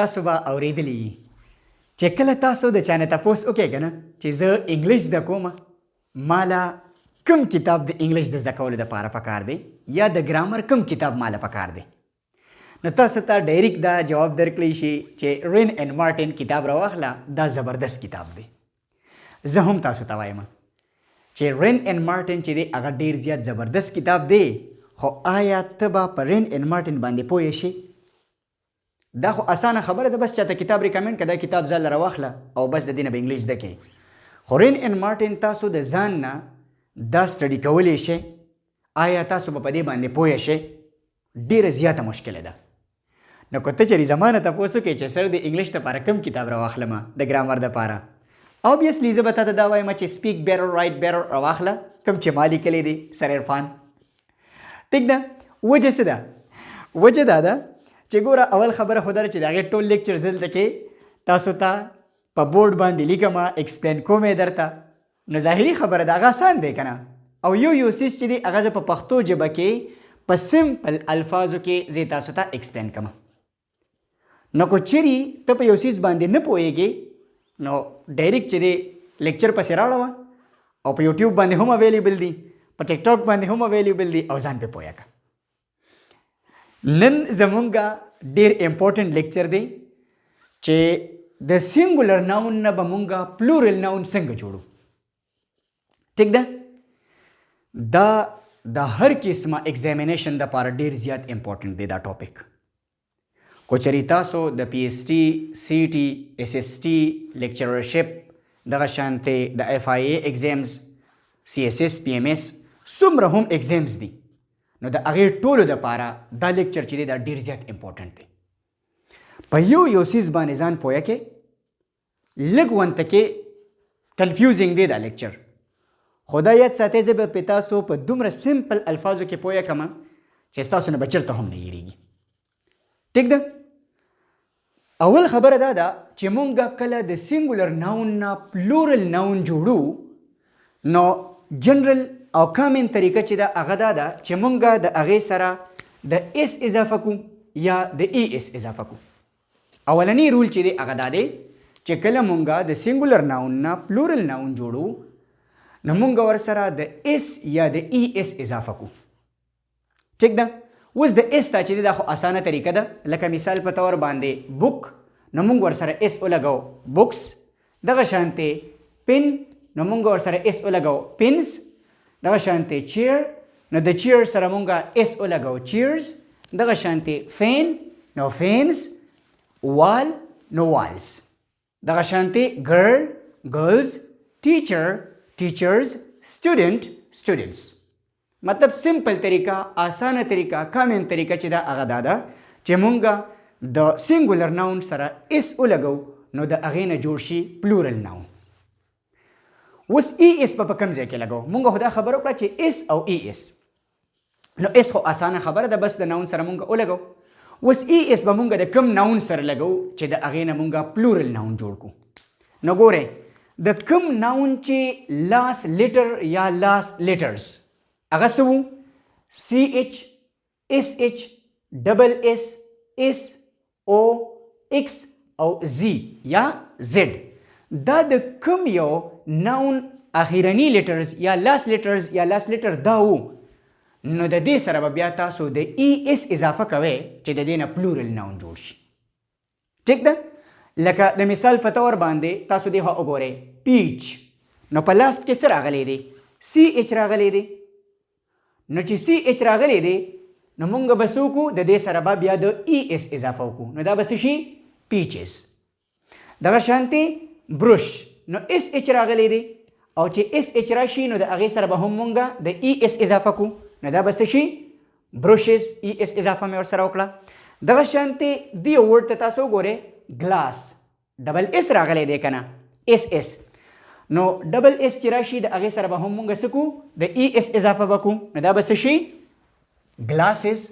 تاسو به اورېدلي چې کله تاسو د چا نه تپوس وکړئ که نه چې زه انګلیش زده کوم ماله کوم کتاب د انګلیش د زده کولو دپاره پکار دی یا د ګرامر کوم کتاب ماله پکار دی نو تاسو ته ډایرکټ دا جواب درکړی شي چې رین اینډ مارټین کتاب راواخله دا زبردست کتاب دی. زه هم تاسو ته وایم چې رین اینډ مارټین چې دی هغه ډیر زیات زبردست کتاب دی، خو آیا ته به په رین اینډ مارټین باندې پوه شي؟ دا خو اسانه خبره ده، بس چاته کتاب ریکمنډ کړه دا کتاب ځان لره واخله او بس د دې نه به انګلیش زده کوې. خو رین اینډ مارټین تاسو د ځان نه دا سټډي کولی شئ، آیا تاسو به په دې باندې پوه شئ؟ ډیره زیاته مشکله ده. نو که ته چېرې زما نه تپوس وکړې چې سر د انګلیش دپاره کوم کتاب راواخلمه د ګرامر دپاره، اوبیسلی زه به تا ته دا وایم چې سپیک بیرر رایټ بیرر راواخله، کوم چې ما لیکلی دی سر عرفان. ټیک ده. وجه څه ده؟ وجه دا ده چې ګوره اول خبره خو دا چې د هغې ټول لیکچرز دلته کې تاسو ته په بورډ باندې لیکمه، ایکسپلین کوم یې درته، نو ظاهري خبره ده هغه آسان دی که نه. او یو څیز چې دی هغه زه په پښتو ژبه کې په سمپل الفاظو کې زه تاسو ته ایکسپلین کوم. نو که چیرې ته په یو څیز باندې نه پوهېږې نو ډایرکټ چې دی لیکچر پسې راوړه او په یوټیوب باندې هم اویلیبل دي، په ټیک ټاک باندې هم اویلیبل دي او ځان پې پوهه کړه. نن زمونږ ډیر امپورټنټ لیکچر دی چې د سینګولر ناون نه به مونږ پلورل ناون څنګه جوړو. ټیک ده. دا د هر قسمه ایگزامینیشن دپاره ډیر زیات امپورټنټ دی دا ټاپک. کو چېرې تاسو د پی ایچ ډي، سی ټي، ایس ایس ټي، لیکچررشپ، دغه شانتې د ایف آی اے ایگزامز، سی ایس ایس، پی ایم ایس، څومره هم ایگزامز دي نو د هغې ټولو دپاره دا لیکچر چې دی دا ډېر زیات امپورټنټ دی. په یو څیز باندې ځان پوهه کې لږ ونته کې کنفیوزینګ دی دا لیکچر، خو دا یاد ساتئ زه به پې تاسو په دومره سمپل الفاظو کې پوهه کړم چې ستاسو نه به چېرته هم نه هېرېږي. ټیک ده. اول خبره دا ده چې مونږ کله د سینګولر ناون نه پلورل ناون جوړو نو جنرل او کامن طریقه چې ده هغه دا ده چې مونږ د هغې سره د ایس اضافه کوو یا د ای ایس اضافه کوو. اولنی رول چې دی هغه دا دی چې کله مونږ د سینګولر ناون نه پلورل ناون جوړو نو مونږ ورسره د ایس یا د ای ایس اضافه کوو. ټیک ده. اوس د ایس ته چې دی دا خو اسانه طریقه ده، لکه مثال په طور باندې بوک نو مونږ ورسره ایس ولګو بوکس، دغه شانتې پن نو مونږ ورسره ایس ولګو پنس، دغه شانتې چیر نو د چیر سره مونږ ایس ولګو چیرز، دغه شانتې فین نو فینز، وال نو والز، دغه شانتې ګرل ګرلز، ټیچر ټیچرز، سټوډنټ سټوډنټس. مطلب سمپل طریقه، آسانه طریقه، کامن طریقه چې دا هغه دا ده چې مونږ د سینګولر ناون سره ایس ولګو نو د هغې نه جوړ شي پلورل ناون. اوس ای ایس په کوم ځای کې لګو؟ مونږ خو دا خبره وکړه چې ایس او ای ایس، نو ایس خو اسانه خبره ده، بس د ناون سره مونږ ولګو. اوس ای ایس به مونږ د کوم ناون سره لګو چې د هغې نه مونږ پلورل ناون جوړ کړو. نو ګورئ د کوم ناون چې لاس لیټر یا لاس لیټرز هغه څه وو؟ سی ایچ، ایس ایچ، ډبل ایس، ایس، او، ایکس او زی یا زد. دا د کوم یو ناون اخیرنی لیټرز یا لاس لیټرز یا لاس لیټر دا وو نو د دې سره به بیا تاسو د ای ایس اضافه کوئ چې د دې نه پلورل ناون جوړ شي. ټیک ده. لکه د مثال په طور باندې تاسو دې خوا وګورئ پیچ نو په لاس کې څه راغلی دی؟ سی ایچ راغلی دی. نو چې سی ایچ راغلی دی نو مونږ به څه وکړو؟ د دې سره به بیا د ای ایس اضافه وکړو نو دا به څه شي؟ پیچز. دغه شانتې بروش نو ایس ایچ راغلی دی او چې ایس ایچ راشي نو د هغې سره به هم مونږ د ای ایس اضافه کړو نو دا به څه شي؟ بروشز. ای ایس اضافه مې ورسره وکړه. دغه شانتې دې ورډ ته تاسو وګورئ ګلاس، ډبل ایس راغلی دی که نه؟ ایس ایس. نو ډبل ایس چې راشي د هغې سره به هم مونږ څه کړو؟ د ای ایس اضافه به کړو نو دا به څه شي؟ ګلاسز.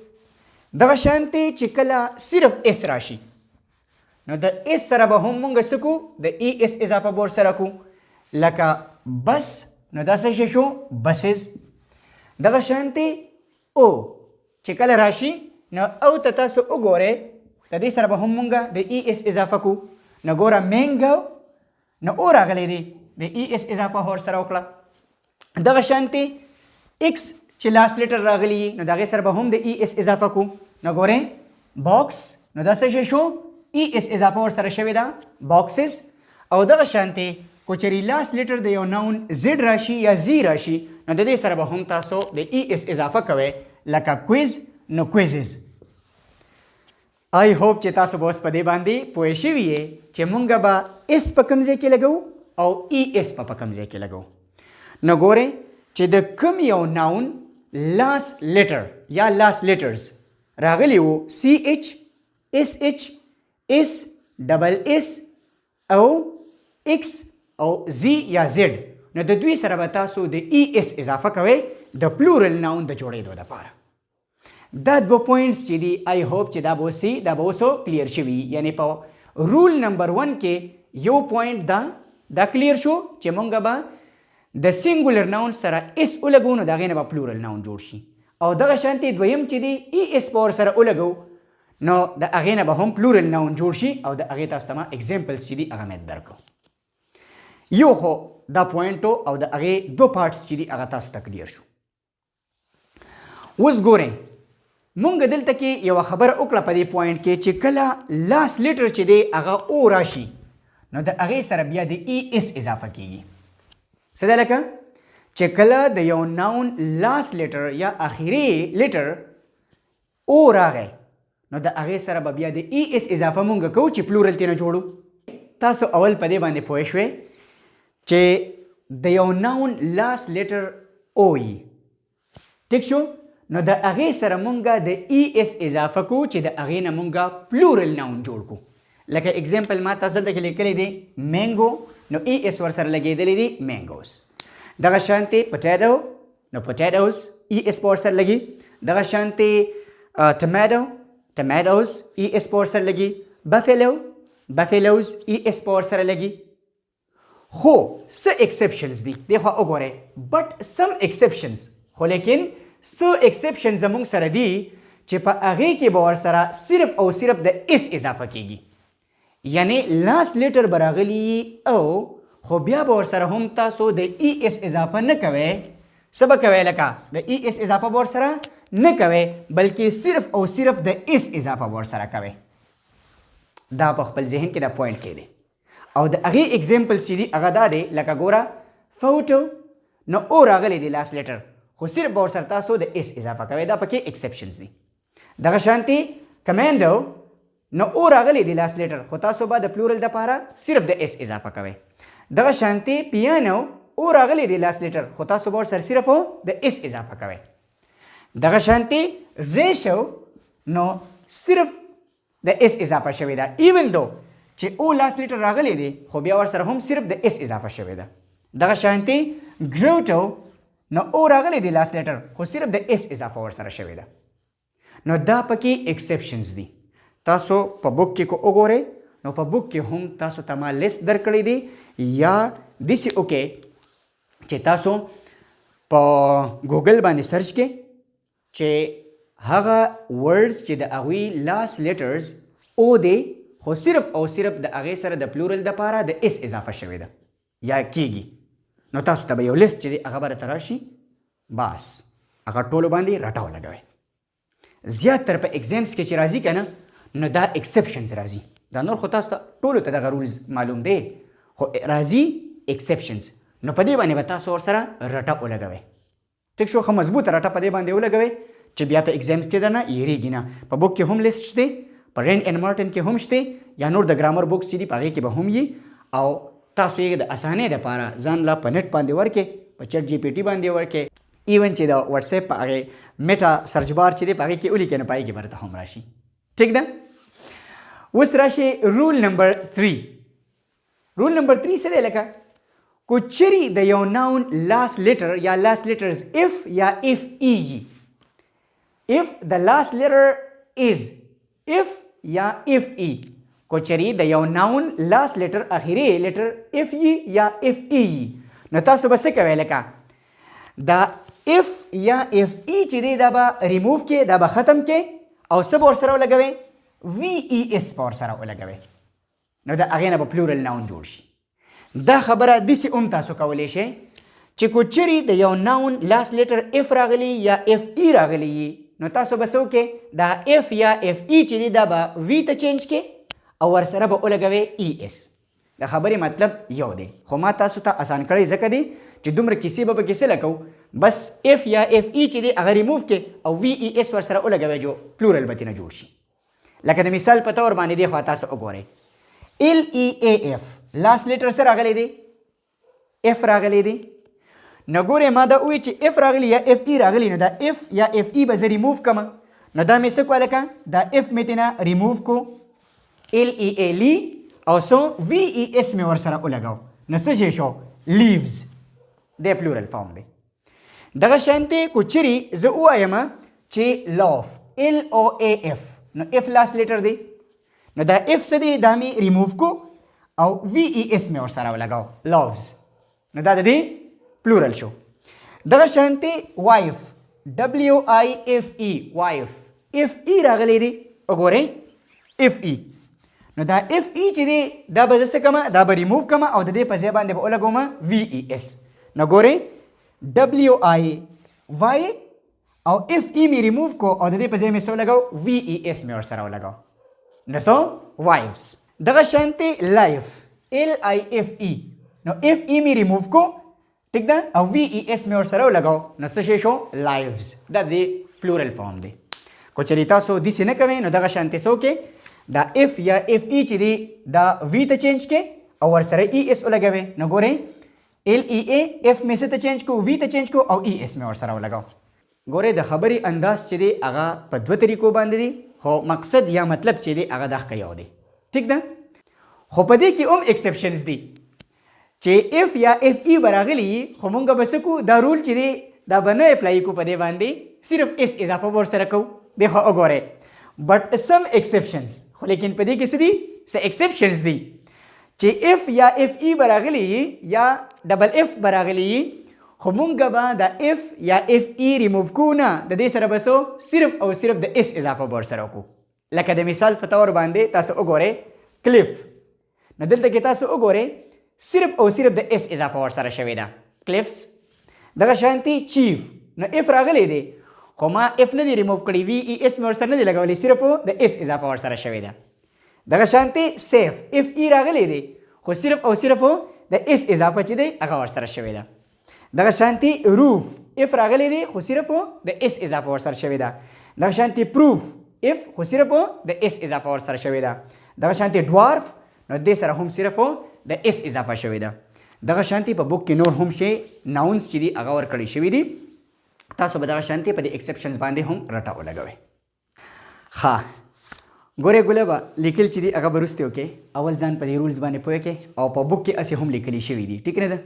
دغه شانتې چې کله صرف ایس راشي نو د ایس سره به هم مونږ څه کړو؟ د ای ایس اضافه به ورسره کړو. لکه بس نو دا څه شی شو؟ بسز. دغه شانتې او چې کله راشي نو او ته تاسو وګورئ د دې سره به هم مونږ د ای اس اضافه کو. نو ګوره مینګو نو او راغلی دی د ای اس اضافه ورسره وکړه. دغه شانتې ایکس چې لاس لیټر راغلی نو د هغې سره به هم د ای اس اضافه کو. نو ګورئ باکس نو دا څه شی شو ای اس اضافه ورسره شوې ده باکسز. او دغه شانتې کو چېرې لاس لیټر د یو ناون زیډ راشي یا زی راشي نو د دې سره به هم تاسو د ای اس اضافه کوئ لکه کویز نو کویزز. آی هوپ چې تاسو به اوس په دې باندې پوه شوي یې چې مونږ به اس په کوم ځای کې لګو او ای اس په کوم ځای کې لګو. نو ګورئ چې د کوم یو ناون لاس لیټر یا لاس لیټرز راغلی وو سی ایچ اس ایچ اس ډبل اس او ایکس او زی یا زیډ نو د دوی سره به تاسو د ای اس اضافه کوئ د پلورل ناون د جوړېدو دپاره. دا دوه پوینټس چې دي آی هوپ چې دا به اوسي دا به اوسو کلیر شوي. یعنې په رول نمبر 1 کې یو پوینټ دا کلیر شو چې مونږ به د سینګولر ناون سره اس ولګو نو د هغې نه به پلورل ناون جوړ شي. او دغه شانتې دویم چې دی ای اس په ورسره ولګو نو د هغې نه به هم پلورل ناون جوړ شي. او د هغې تاسو ته ما اگزامپلز چې دي هغه مې درکړو. یو خو دا پوینټو او د هغې دو پارټس چې دي هغه تاسو ته کلیر شو. اوس ګورئ مونږ دلته کې یوه خبره وکړه په دې پوینټ کې چې کله لاس لیټر چې دی هغه او راشي نو د هغې سره بیا د ای اس اضافه کیږي. څه ده لکه چې کله د یو ناون لاس لیټر یا اخري لیټر او راغی نو د هغې سره به بیا د ای اس اضافه مونږ کوو چې پلورل ترې نه جوړو. تاسو اول په دې باندې پوه شوئ چې د یو ناون لاس لیټر او وي ټیک شو نو د هغې سره مونږ د ای اس اضافه کو چې د هغې نه مونږ پلورل ناون جوړ کو. لکه اگزامپل ما تاسو دلته کې لیکلی دی مینګو نو ای اس ورسره لګېدلی دی مینګوز. دغه شانتې پټیټو نو پټیټوز ای اس په ورسره لګي. دغه شانتې ټمیټو ټمیټوز ای اس په ورسره لګي. بفیلو بفیلوز ای اس په ورسره لګي. خو څه ایکسپشنز دي دی خوا وګورئ بټ سم ایکسپشنز خو لیکن څه ایکسپشن زموږ سره دي چې په هغې کې به ورسره صرف او صرف د اس اضافه کیږي. یعنې لاس لیټر به راغلي او خو بیا به ورسره هم تاسو د ای اس اضافه نه کوئ. څه به کوئ لکه د ای اس اضافه به ورسره نه کوئ بلکې صرف او صرف د اس اضافه به ورسره کوئ. دا په خپل ذهن کې دا پوینټ کې دی. او د هغې اگزامپلز چې دي هغه دا دی لکه ګوره فوټو نو او راغلی دی لاس لیټر خو صرف به ورسره تاسو د اس اضافه کوئ. دا پکې ایکسپشنز دي. دغه شانتې کمانډو نو او راغلی دی لاس لیټر خو تاسو به د پلورل دپاره صرف د اس اضافه کوئ. دغه شانتې پیانو او راغلی دی لاس لیټر خو تاسو به ورسره صرف د اس اضافه کوئ. دغه شانتې ریشو نو صرف د اس اضافه شوې ده ایون دو چې او لاس لیټر راغلی دی خو بیا ورسره هم صرف د اس اضافه شوې ده. دغه شانتې ګروټو نو او راغلی دی لاس لیټر خو صرف د اس اضافه ورسره شوې ده. نو دا پکې ایکسپشنز دي. تاسو په بک کې کو وګورئ نو په بک کې هم تاسو ته ما لیست درکړی دی یا داسې وکړئ چې تاسو په ګوګل باندې سرچ کې چې هغه ورډز چې د هغوی لاس لیټرز او دی خو صرف او صرف د هغې سره د پلورل دپاره د اس اضافه شوې ده یا کیږي. نو تاسو ته به یو لیست چې دی هغه به راته راشي بس هغه ټولو باندې رټه ولګوئ. زیاتره په ایگزامز کې چې راځي که نه نو دا ایکسپشنز راځي. دا نور خو تاسو ته ټولو ته دغه رولز معلوم دی خو راځي ایکسپشنز نو په دې باندې به تاسو ورسره رټه ولګوئ. ټیک شو ښه مضبوطه رټه په دې باندې ولګوئ چې بیا په ایگزامز کې درنه یېرېږي نه. په بک کې هم لیست شته په رینډ اینډ مارټن کې هم شته یا نور د ګرامر بکس چې دي په هغې کې به هم وي او تاسو یې د اسانۍ دپاره ځان لا په نټ باندې ورکړئ په چټ جی پی ټي باندې ورکړئ ایون چې د واتس اپ په هغې میټا سرچ بار چې دی په هغې کې ولیکئ نو په هغې کې به درته هم راشي. ټیک ده. اوس راشئ رول نمبر 3. رول نمبر 3 څه دی لکه کو چیرې د یو ناون لاس لیټر یا لاس لیټرز اف یا اف ای وي. اف د لاس لیټر از اف یا اف ای کو چیرې د یو ناون لاس لیټر اخري لیټر اف ای یا اف ای نو تاسو به څه کوئ لکه دا اف یا اف ای چې دی دا به ریموو کې دا به ختم کې او څه به ورسره ولګوئ وی ای اس په ورسره ولګوئ نو د هغې نه به پلورل ناون جوړ شي. دا خبره داسې هم تاسو کولی شئ چې کو چیرې د یو ناون لاس لیټر اف راغلی یا اف ای راغلی نو تاسو به څه وکړئ دا اف یا اف ای چې دی دا به وی ته چینج کړئ او ورسره به ولګوئ ای اس. د خبرې مطلب یو دی خو ما تاسو ته اسان کړی ځکه دی چې دومره کیسې به پکې څه لکو بس اف یا اف ای چې دی هغه ریموف کړئ او وی ای اس ورسره ولګوئ جو پلورل به ترېنه جوړ شي. لکه د مثال په طور باندې دی خوا تاسو وګورئ ال ای ای اف لاس لیټر څه راغلی دی اف راغلی دی نو ګورئ ما دا ووایي چې اف راغلی یا اف ای راغلی نو دا اف یا اف ای به زه ریموف کړم نو دا مې څه کړه لکه دا اف مې ترېنه ریموف کو ال ای ای لی او سو وی ای اس مې ورسره ولګاو نو څه شی شو لیوز د پلورل فارم دی. دغه شانتې کو چیرې زه ووایم چې لاف ال او ای اف نو اف لاس لیټر دی نو دا اف څه دی دا مې ریموف کو او وی ای اس مې ورسره ولګاو لافز نو دا د دې پلورل شو. دغه شانتې وایف ډبلیو آی اف ای وایف اف ای راغلی دی وګورئ اف ای نو دا اف ای چې دی دا به زه څه کړم دا به ریموف کړم او د دې په ځای باندې به ولګوم وی ای اس نو ګورئ ډبلیو آی وای او اف ای مې ریموف کو او د دې په ځای مې څه ولګاو وی ای اس مې ورسره ولګاو نو څه وایفز. دغه شانتې لایف ال آی اف ای نو اف ای مې ریموف کو ټیک ده او وی ای اس مې ورسره ولګاو نو څه شی شو لایفز دا د پلورل فارم دی. کو چېرې تاسو داسې نه کوئ نو دغه شانتې څه وکړئ دا اف یا اف ای چې دی دا وی ته چینج کې او ورسره ای اس ولګوئ نو ګورئ ال ای ای اف مې څه ته چینج کو وی ته چینج کو او ای اس مې ورسره ولګاو. ګورئ د خبرې انداز چې دی هغه په دوه طریقو باندې دی خو مقصد یا مطلب چې دی هغه دغه یو دی ټیک ده. خو په دې کې هم ایکسپشنز دي چې اف یا اف ای به راغلي خو مونږ به څه کوو دا رول چې دی دا به نه اپلای کوو په دې باندې صرف اس اضافه به ورسره کوو دی خو وګورئ بٹ سم ایکسپشنز خو لیکن په دې کې څه دي څه ایکسپشنز دي چې اف یا اف ای به راغلي یا ډبل اف به راغلي خو مونږ به د اف یا اف ای ریموف کوو نه د دې سره به څه صرف او صرف د اس اضافه به ورسره وکړو. لکه د مثال په طور باندې تاسو وګورئ کلیف نو دلته کې تاسو وګورئ صرف او صرف د اس اضافه ورسره شوې ده کلیفز. دغه شانتې چیف نو اف راغلی دی خو ما اف نه دی ریموف کړی وی ای اس مې ورسره نه دی لګولی صرف د اس اضافه ورسره شوې ده. دغه شانتې سیف اف ای راغلی دی خو صرف او صرف د اس اضافه چې دی هغه ورسره شوې ده. دغه شانتې روف اف راغلی دی خو صرف د اس اضافه ورسره شوې ده. دغه شانتې پروف اف خو صرف د اس اضافه ورسره شوې ده. دغه شانتې ډوارف نو دې سره هم صرف د اس اضافه شوې ده. دغه شانتې په بوک کې نور هم شی ناونز چې دي هغه ورکړی شوي دي تاسو به دغه شانتې په دې ایکسپشنز باندې هم رټه ولګوئ. ښه ګورئ ګلبه لیکل چې دي هغه به وروسته وکړئ اول ځان په دې رولز باندې پوه کړئ او په بوک کې هسې هم لیکلي شوي دي ټیک نه ده.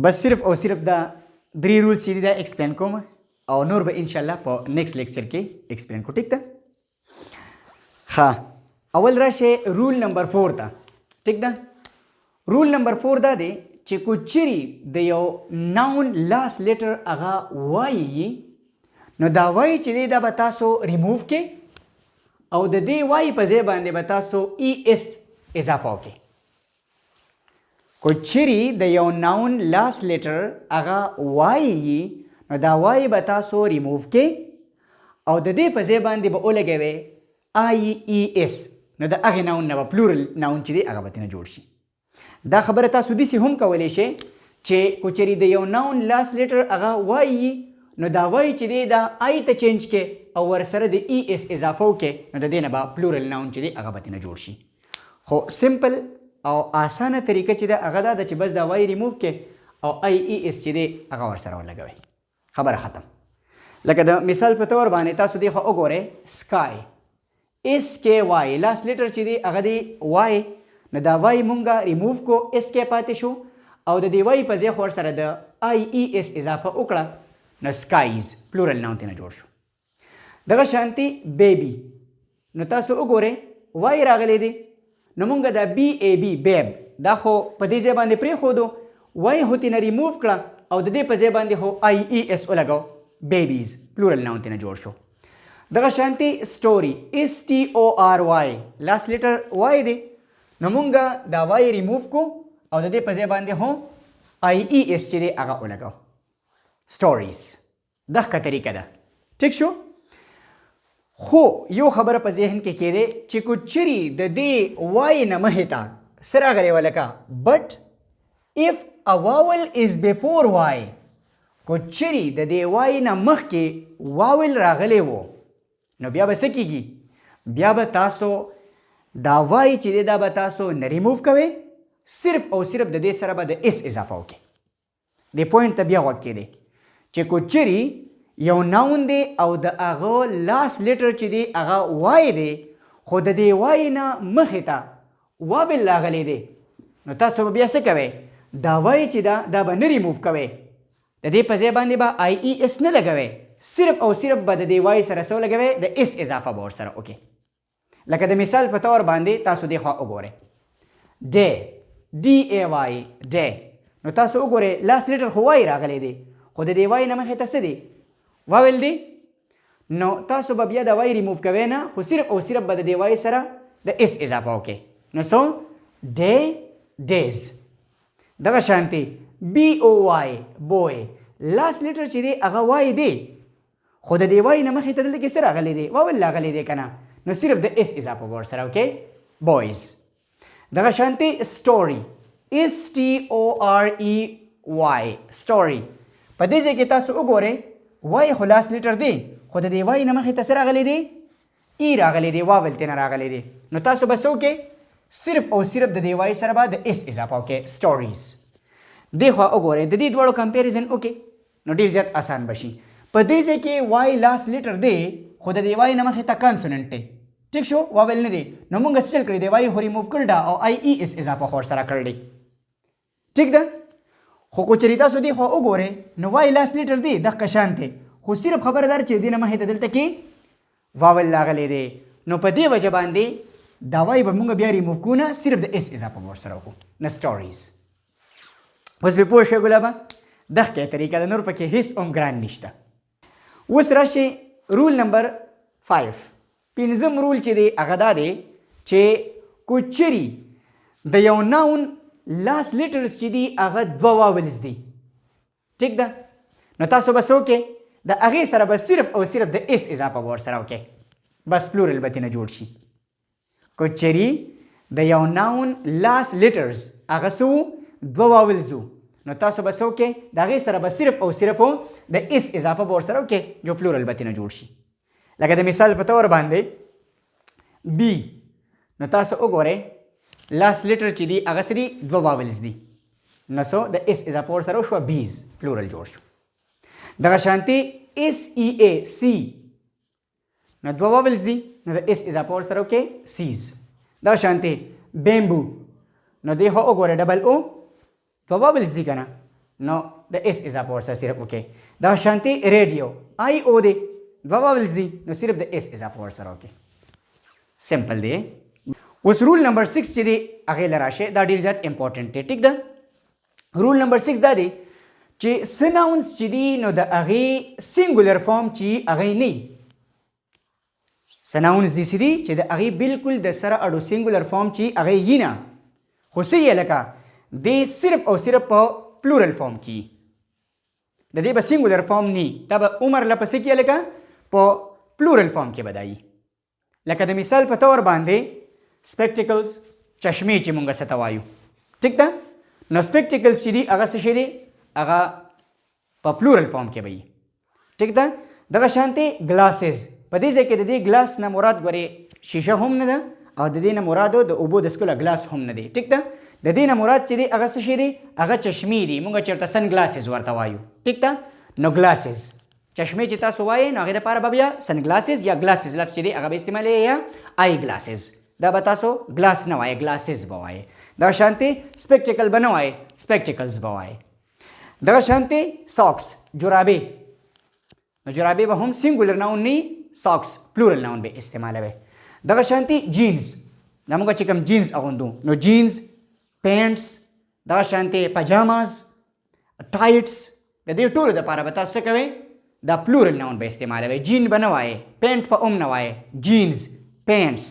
بس صرف او صرف دا 3 رولز چې دي دا ایکسپلین کوم او نور به انشاءالله په نیکسټ لیکچر کې ایکسپلین کو ټیک ده. ښه اول راشه رول نمبر 4 ته ټیک ده. رول نمبر 4 دا دی چې کو چیرې د یو ناون لاس لیټر هغه وایي نو دا وایي چې دی دا به تاسو ریموف کې او د دې وایي په ځای باندې به تاسو ای اس اضافه وکړئ. کو چیرې د یو ناون لاس لیټر هغه وایي نو دا وایي به تاسو ریموف کې او د دې په ځای باندې به ولګوئ آی ای اس نو د هغې ناون نه به پلورل ناون چې دی هغه به ترېنه جوړ شي. دا خبره تاسو داسې هم کولی شئ چې کو چیرې د یو ناون لاس لیټر هغه وایي نو دا وایي چې دی دا آی ته چینج کې او ورسره د ای اس اضافه وکړئ نو د دې نه به پلورل ناون چې دی هغه به ترېنه جوړ شي. خو سمپل او آسانه طریقه چې ده هغه دا ده چې بس دا وایي ریموف کې او آی ای اس چې دی هغه ورسره ولګوئ خبره ختم. لکه د مثال په طور باندې تاسو دی خو وګورئ سکای اس کې وای لاس لیټر چې دی هغه دی وای نو دا وای مونږه ریموف کو اس کې پاتې شو او د دې وای په ځای خو ورسره د آی ای اس اضافه وکړه نو سکایز پلورل ناون ترېنه جوړ شو. دغه شانتي بیبي نو تاسو وګورئ وای راغلی دی نو مونږ دا بی ای بی بیب دا خو په دې ځای باندې پرېښودو وای خو ترېنه ریموف کړه او د دې په ځای باندې خو آی ای اس ولګو بیبیز پلورل ناون ترېنه جوړ شو. دغه شانتي story STORY لاست لیټر وای دی نو مونږه دا وای ریموف کو او د دې په ځای باندې هم IES چې دی هغه ولګاو stories دغه طریقه ده ټیک شو خو یو خبره په ذهن کې کېده چې کو چری د دې وای نه مخې ته سره غلې ولکه but if a vowel is before y کو چری د دې وای نه مخکې واول راغلی وو نو بیا به څه کېږي بیا به تاسو دا وای چې دی دا به تاسو نه ریموف کوئ صرف او صرف د دې سره به د اس اضافه وکړئ دې پوینټ ته بیا غوږ کېدی چې کو چری یو ناون دی او د هغه لاست لیټر چې دی هغه وای دی خو د دې وای نه مخې ته واول راغلی دی نو تاسو به بیا څه کوئ دا وای چې دا به نه ریموف کوئ د دې په ځای باندې به IES نه لګوئ صرف او صرف به د دې وای سره څه ولګوئ د اس اضافه به ورسره وکړئ لکه د مثال په طور باندې تاسو دې خوا وګورئ ډے DAY ډے نو تاسو وګورئ لاست لیټر خو وای راغلی دی خو د دې وای نه مخې ته څه دی واول دی نو تاسو به بیا د وای ریموف کوئ نه خو صرف او صرف به د دې وای سره د اس اضافه وکړئ نو سو ډے ډیز دغه شانتي BOY بوی لاست لیټر چې دی هغه وای دی خو د دې وای نه مخې ته دلته کې څه راغلی دی واول راغلی دی که نه نو صرف د اس اضافه به ورسره وکړئ بویز دغه شانتي story STOREY story په دې ځای کې تاسو وګورئ وای خو لاست لیټر دی خو د دې وای نه مخې ته څه راغلی دی ای راغلی دی واول ترې نه راغلی دی نو تاسو به څه وکړئ صرف او صرف د دې وای سره به د اس اضافه وکړئ stories دې خوا وګورئ د دې دواړو کمپیریزن وکړئ نو ډېر زیات اسان بشي په دې ځای کې وای لاست لیټر دی خو د دې وای نه مخې ته کانسوننټ دی ټیک شو واول نه دی نو موږ څه چل کړی دی وای خو ریموف کړل او IES اضافه خو ورسره کړل ټیک ده خو کو چېرې تاسو دې خوا وګورئ نو وای لاست لیټر دی دغه شان دی خو صرف خبردار چې دې نه مخې ته دلته کې واول راغلی دی نو په دې وجه باندې دا وای به موږ بیا ریموف کړو نه صرف د اس اضافه به ورسره وکړو نه stories اوس به پوه شئ ګلابه دغه طریقه ده نور پکې هیڅ هم ګران نشته اوس راشئ رول نمبر 5 پنځم رول چې دی هغه دا دی چې کو چېرې د یو ناون لاست لیټرز چې دي هغه دوه واولز دي ټیک ده نو تاسو به څه وکړئ د هغې سره به صرف او صرف د اس اضافه به ورسره وکړئ بس پلورل به ترېنه جوړ شي کو چېرې د یو ناون لاست لیټرز هغه څه وو دوه واولز وو نو تاسو به څه وکړئ د هغې سره به صرف او صرف د اس اضافه به ورسره وکړئ جو پلورل به ترېنه جوړ شي لکه د مثال په طور باندې بی نو تاسو وګورئ لاست لیټر چې دی هغه څه دي دوه واولز دي نو سو د اس اضافه ورسره وشوه بیز پلورل جوړ شو دغه شانتي SEA نو دوه واولز دي نو د اس اضافه ورسره وکړئ سیز دغه شانتي بیمبو نو دی خو وګورئ ډبل او دوه واولز دي که نه نو د اس اضافه ورسره صرف وکړئ دغه شانتي ریډیو IO دی دوه واولز دي نو صرف د اس اضافه ورسره وکړئ سمپل دی اوس رول نمبر 6 چې دی هغې له راشئ دا ډېر زیات امپورټنټ دی ټیک ده رول نمبر 6 دا دی چې څه ناونز چې دي نو د هغې سینګولر فارم چې هغې نه وي څه ناونز داسې دي چې د هغې بلکل د سره اډو سینګولر فارم چې هغې وي نه خو څه یې لکه دی صرف او صرف په پلورل فارم کې د دې به سینګولر فارم نه دا به عمر له پسې کې لکه په پلورل فارم کې به دا لکه د مثال په طور باندې سپیکټیکلز چشمې چې مونږ څه ته وایو ټیک ده نو سپیکټیکلز چې دي هغه څه شی دی هغه په پلورل فارم کې به وي ټیک ده دغه شانتي ګلاسز په دې ځای کې د دې ګلاس نه مراد ګورې شیشه هم نه ده او د دې نه مراد د اوبو د څښلو ګلاس هم نه دی ټیک ده د دې نه مراد چې دی هغه څه شی دی هغه چشمې دي مونږ چېرته سن ګلاسز ورته وایو ټیک ده نو ګلاسز چشمې چې تاسو وایئ نو هغې دپاره به بیا سن ګلاسز یا ګلاسز لفظ چې دی هغه به استعمالوي یا آی ګلاسز دا به تاسو ګلاس نه وایئ ګلاسز به وایئ دغه شانتي سپیکټیکل به نه وایئ سپیکټیکلز به وایئ دغه شانتي ساکس جرابې نو جرابې به هم سینګولر ناون نه ساکس پلورل ناون به استعمالوي دغه شانتي جینز دا موږ چې کوم جینز اغوندو نو جینز پینټس دغه شانتي پجاماز ټایټس د دې ټولو دپاره به تاسو څه کوئ دا پلورل ناون به استعمالوي. جین به نه وایې، پینټ په هم نه وایې. جینز، پینټس،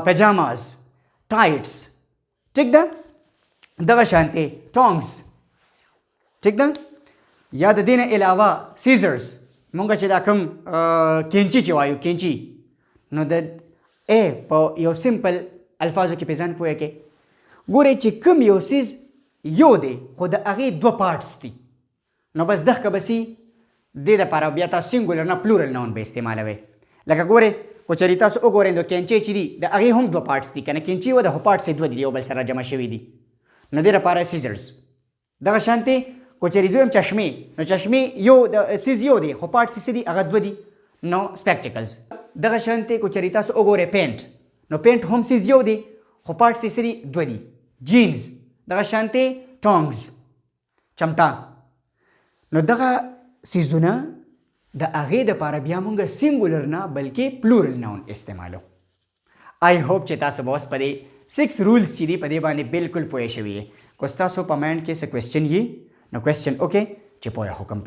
پجاماز، ټایټس. ټیک ده؟ دغه شانتې ټانګز. ټیک ده؟ یا د دې نه علاوه سیزرز، مونږ چې دا کوم کینچي چې وایو کینچي، نو د ای په یو سمپل الفاظو کې په ځان پوهه کې ګورئ چې کوم یو سیز یو دی خو د هغې دوه پارټس دي، نو بس دغه بسي دې دپاره بیا تاسو سینګولر نه پلورل ناون به استعمالوئ. لکه ګورئ خو چېرې تاسو وګورئ نو کینچې چې دي د هغې هم دوه پارټس دي که نه، کینچې و د خو پارټس یې دوه دي یو بل سره جمع شوي دي، نو دې دپاره سیزرز. دغه شانتې کو چېرې زه وایم چشمې، نو چشمې یو د سیز یو دی خو پارټس یې څه دي هغه دوه دي، نو سپیکټیکلز. دغه شانتې کو چېرې تاسو وګورئ پینټ، نو پینټ هم سیز یو دی خو پارټس یې څه دي دوه دي. جینز. دغه شانتې ټانګز، چمټا. نو دغه سیزونه د هغې دپاره بیا مونږ سینګولر نه بلکې پلورل ناون استعمالو. آی هوپ چې تاسو به اوس په دې 6 رولز چې دي په دې باندې بالکل پوه شوي یې. که ستاسو په مایند کې څه کوېسچن یي نو کوېسچن وکړئ چې پوهه حکم